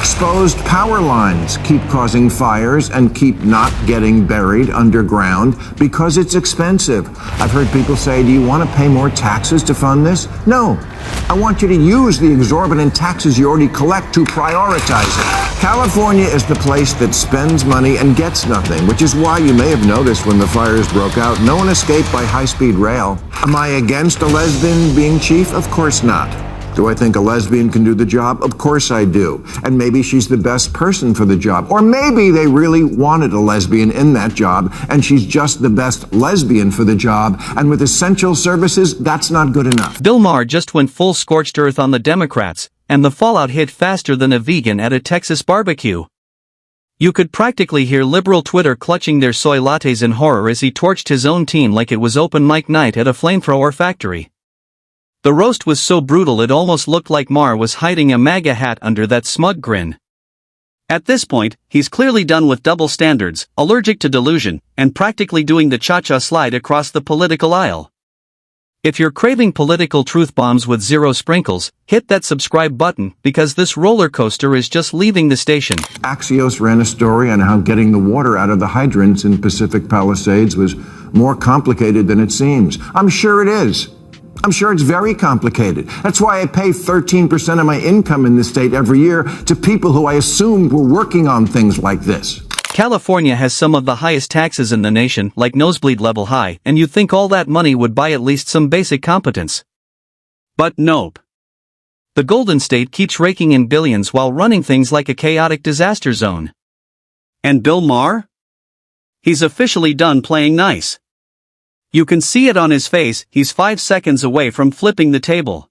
Exposed power lines keep causing fires and keep not getting buried underground because it's expensive. I've heard people say, do you want to pay more taxes to fund this? No. I want you to use the exorbitant taxes you already collect to prioritize it. California is the place that spends money and gets nothing, which is why you may have noticed when the fires broke out, no one escaped by high-speed rail. Am I against a lesbian being chief? Of course not. Do I think a lesbian can do the job? Of course I do. And maybe she's the best person for the job. Or maybe they really wanted a lesbian in that job, and she's just the best lesbian for the job. And with essential services, that's not good enough. Bill Maher just went full scorched earth on the Democrats, and the fallout hit faster than a vegan at a Texas barbecue. You could practically hear liberal Twitter clutching their soy lattes in horror as he torched his own team like it was open mic night at a flamethrower factory. The roast was so brutal it almost looked like Maher was hiding a MAGA hat under that smug grin. At this point, he's clearly done with double standards, allergic to delusion, and practically doing the cha-cha slide across the political aisle. If you're craving political truth bombs with zero sprinkles, hit that subscribe button because this roller coaster is just leaving the station. Axios ran a story on how getting the water out of the hydrants in Pacific Palisades was more complicated than it seems. I'm sure it is. I'm sure it's very complicated. That's why I pay 13% of my income in this state every year to people who I assumed were working on things like this. California has some of the highest taxes in the nation, like nosebleed level high, and you'd think all that money would buy at least some basic competence. But nope. The Golden State keeps raking in billions while running things like a chaotic disaster zone. And Bill Maher? He's officially done playing nice. You can see it on his face, he's 5 seconds away from flipping the table.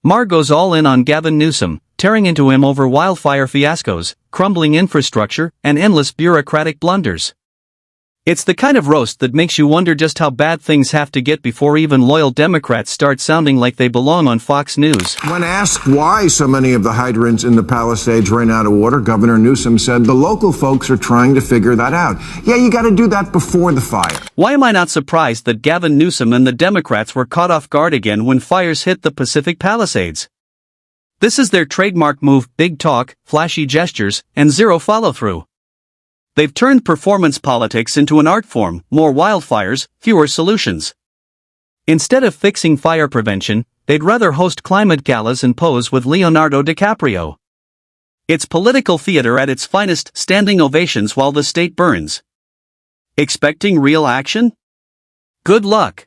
Maher goes all in on Gavin Newsom, tearing into him over wildfire fiascos, crumbling infrastructure, and endless bureaucratic blunders. It's the kind of roast that makes you wonder just how bad things have to get before even loyal Democrats start sounding like they belong on Fox News. When asked why so many of the hydrants in the Palisades ran out of water, Governor Newsom said the local folks are trying to figure that out. Yeah, you got to do that before the fire. Why am I not surprised that Gavin Newsom and the Democrats were caught off guard again when fires hit the Pacific Palisades? This is their trademark move: big talk, flashy gestures, and zero follow-through. They've turned performance politics into an art form: more wildfires, fewer solutions. Instead of fixing fire prevention, they'd rather host climate galas and pose with Leonardo DiCaprio. It's political theater at its finest, standing ovations while the state burns. Expecting real action? Good luck.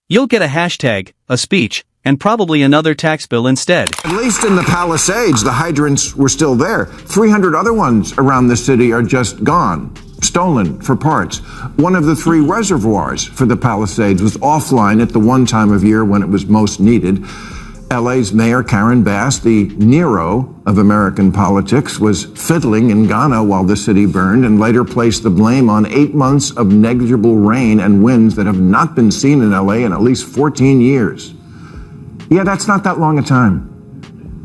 You'll get a hashtag, a speech, and probably another tax bill instead. At least in the Palisades, the hydrants were still there. 300 other ones around the city are just gone, stolen for parts. One of the 3 reservoirs for the Palisades was offline at the one time of year when it was most needed. LA's Mayor Karen Bass, the Nero of American politics, was fiddling in Ghana while the city burned and later placed the blame on 8 months of negligible rain and winds that have not been seen in LA in at least 14 years. Yeah, that's not that long a time.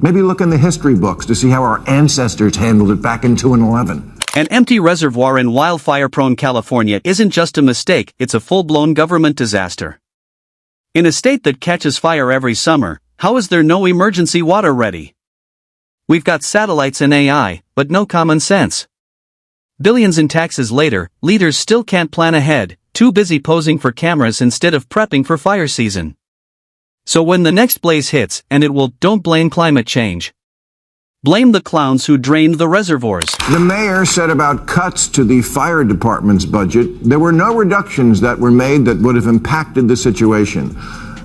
Maybe look in the history books to see how our ancestors handled it back in 2011. An empty reservoir in wildfire-prone California isn't just a mistake, it's a full-blown government disaster. In a state that catches fire every summer, how is there no emergency water ready? We've got satellites and AI, but no common sense. Billions in taxes later, leaders still can't plan ahead, too busy posing for cameras instead of prepping for fire season. So when the next blaze hits, and it will, don't blame climate change. Blame the clowns who drained the reservoirs. The mayor said about cuts to the fire department's budget, there were no reductions that were made that would have impacted the situation.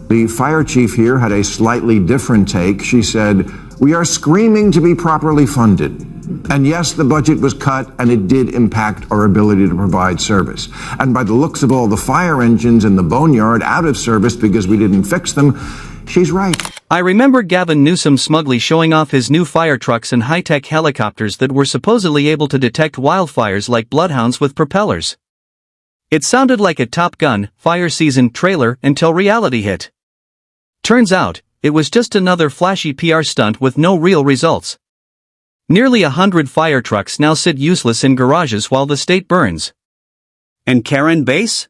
The fire chief here had a slightly different take. She said, "We are screaming to be properly funded. And yes, the budget was cut, and it did impact our ability to provide service. And by the looks of all the fire engines in the boneyard out of service because we didn't fix them, she's right." I remember Gavin Newsom smugly showing off his new fire trucks and high-tech helicopters that were supposedly able to detect wildfires like bloodhounds with propellers. It sounded like a Top Gun, fire season trailer until reality hit. Turns out, it was just another flashy PR stunt with no real results. Nearly 100 fire trucks now sit useless in garages while the state burns. And Karen Bass?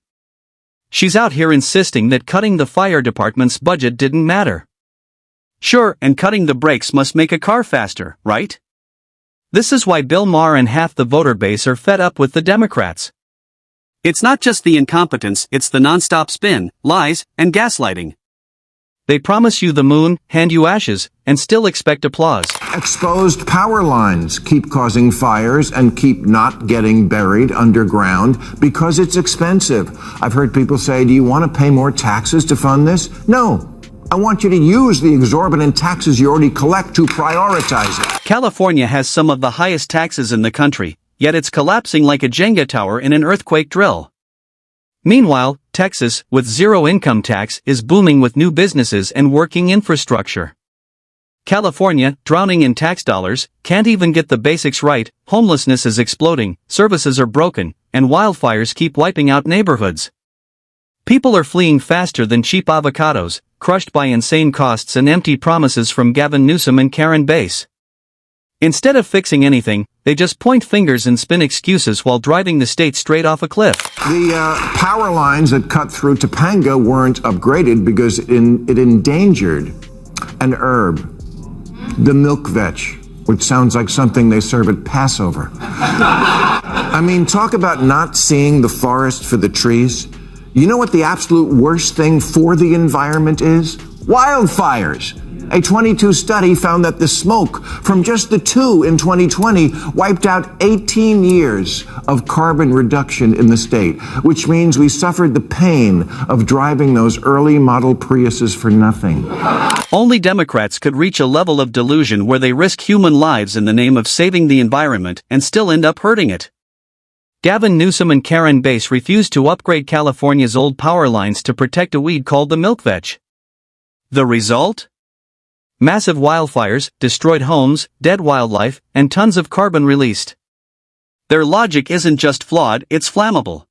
She's out here insisting that cutting the fire department's budget didn't matter. Sure, and cutting the brakes must make a car faster, right? This is why Bill Maher and half the voter base are fed up with the Democrats. It's not just the incompetence, it's the non-stop spin, lies, and gaslighting. They promise you the moon, hand you ashes, and still expect applause. Exposed power lines keep causing fires and keep not getting buried underground because it's expensive. I've heard people say, do you want to pay more taxes to fund this? No. I want you to use the exorbitant taxes you already collect to prioritize it. California has some of the highest taxes in the country, yet it's collapsing like a Jenga tower in an earthquake drill. Meanwhile, Texas, with zero income tax, is booming with new businesses and working infrastructure. California, drowning in tax dollars, can't even get the basics right, homelessness is exploding, services are broken, and wildfires keep wiping out neighborhoods. People are fleeing faster than cheap avocados, crushed by insane costs and empty promises from Gavin Newsom and Karen Bass. Instead of fixing anything, they just point fingers and spin excuses while driving the state straight off a cliff. The power lines that cut through Topanga weren't upgraded because it endangered an herb, the milk vetch, which sounds like something they serve at Passover. I mean, talk about not seeing the forest for the trees. You know what the absolute worst thing for the environment is? Wildfires. A 22 study found that the smoke from just the two in 2020 wiped out 18 years of carbon reduction in the state, which means we suffered the pain of driving those early model Priuses for nothing. Only Democrats could reach a level of delusion where they risk human lives in the name of saving the environment and still end up hurting it. Gavin Newsom and Karen Bass refused to upgrade California's old power lines to protect a weed called the milk vetch. The result? Massive wildfires, destroyed homes, dead wildlife, and tons of carbon released. Their logic isn't just flawed, it's flammable.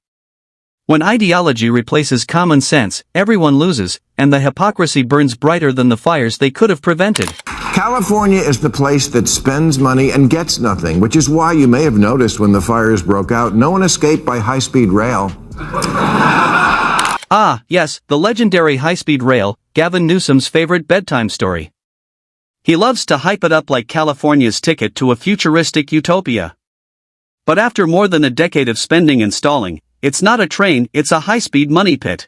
When ideology replaces common sense, everyone loses, and the hypocrisy burns brighter than the fires they could have prevented. California is the place that spends money and gets nothing, which is why you may have noticed when the fires broke out, no one escaped by high-speed rail. Ah, yes, the legendary high-speed rail, Gavin Newsom's favorite bedtime story. He loves to hype it up like California's ticket to a futuristic utopia. But after more than a decade of spending and stalling, it's not a train, it's a high-speed money pit.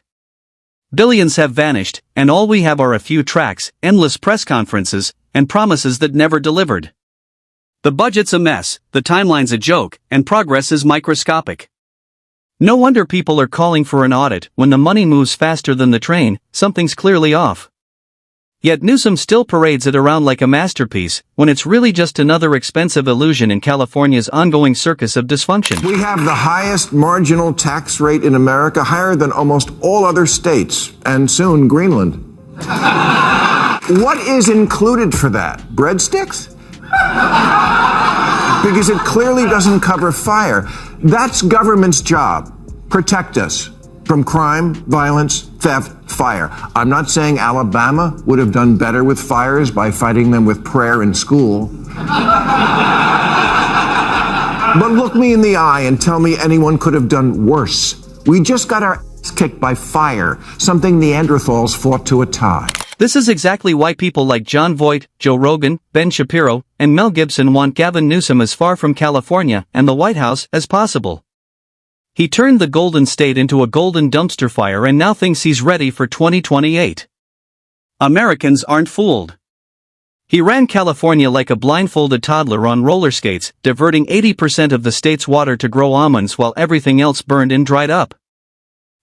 Billions have vanished, and all we have are a few tracks, endless press conferences, and promises that never delivered. The budget's a mess, the timeline's a joke, and progress is microscopic. No wonder people are calling for an audit. When the money moves faster than the train, something's clearly off. Yet Newsom still parades it around like a masterpiece, when it's really just another expensive illusion in California's ongoing circus of dysfunction. We have the highest marginal tax rate in America, higher than almost all other states, and soon Greenland. What is included for that? Breadsticks? Because it clearly doesn't cover fire. That's government's job. Protect us from crime, violence, theft, fire. I'm not saying Alabama would have done better with fires by fighting them with prayer in school. But look me in the eye and tell me anyone could have done worse. We just got our ass kicked by fire, something Neanderthals fought to a tie. This is exactly why people like John Voight, Joe Rogan, Ben Shapiro, and Mel Gibson want Gavin Newsom as far from California and the White House as possible. He turned the Golden State into a golden dumpster fire and now thinks he's ready for 2028. Americans aren't fooled. He ran California like a blindfolded toddler on roller skates, diverting 80% of the state's water to grow almonds while everything else burned and dried up.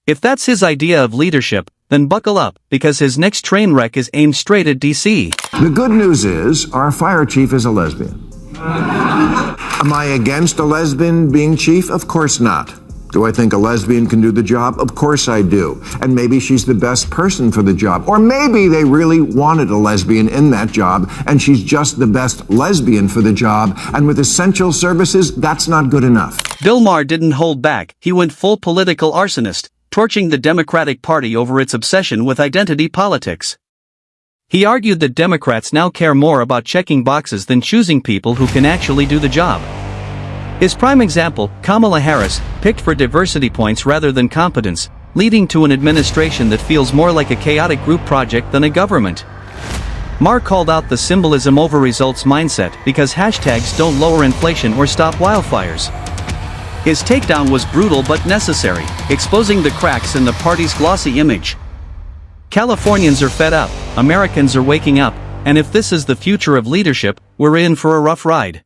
If that's his idea of leadership, then buckle up, because his next train wreck is aimed straight at D.C. The good news is, our fire chief is a lesbian. Am I against a lesbian being chief? Of course not. Do I think a lesbian can do the job? Of course I do. And maybe she's the best person for the job. Or maybe they really wanted a lesbian in that job, and she's just the best lesbian for the job, and with essential services, that's not good enough. Bill Maher didn't hold back. He went full political arsonist, torching the Democratic Party over its obsession with identity politics. He argued that Democrats now care more about checking boxes than choosing people who can actually do the job. His prime example, Kamala Harris, picked for diversity points rather than competence, leading to an administration that feels more like a chaotic group project than a government. Maher called out the symbolism over results mindset because hashtags don't lower inflation or stop wildfires. His takedown was brutal but necessary, exposing the cracks in the party's glossy image. Californians are fed up, Americans are waking up, and if this is the future of leadership, we're in for a rough ride.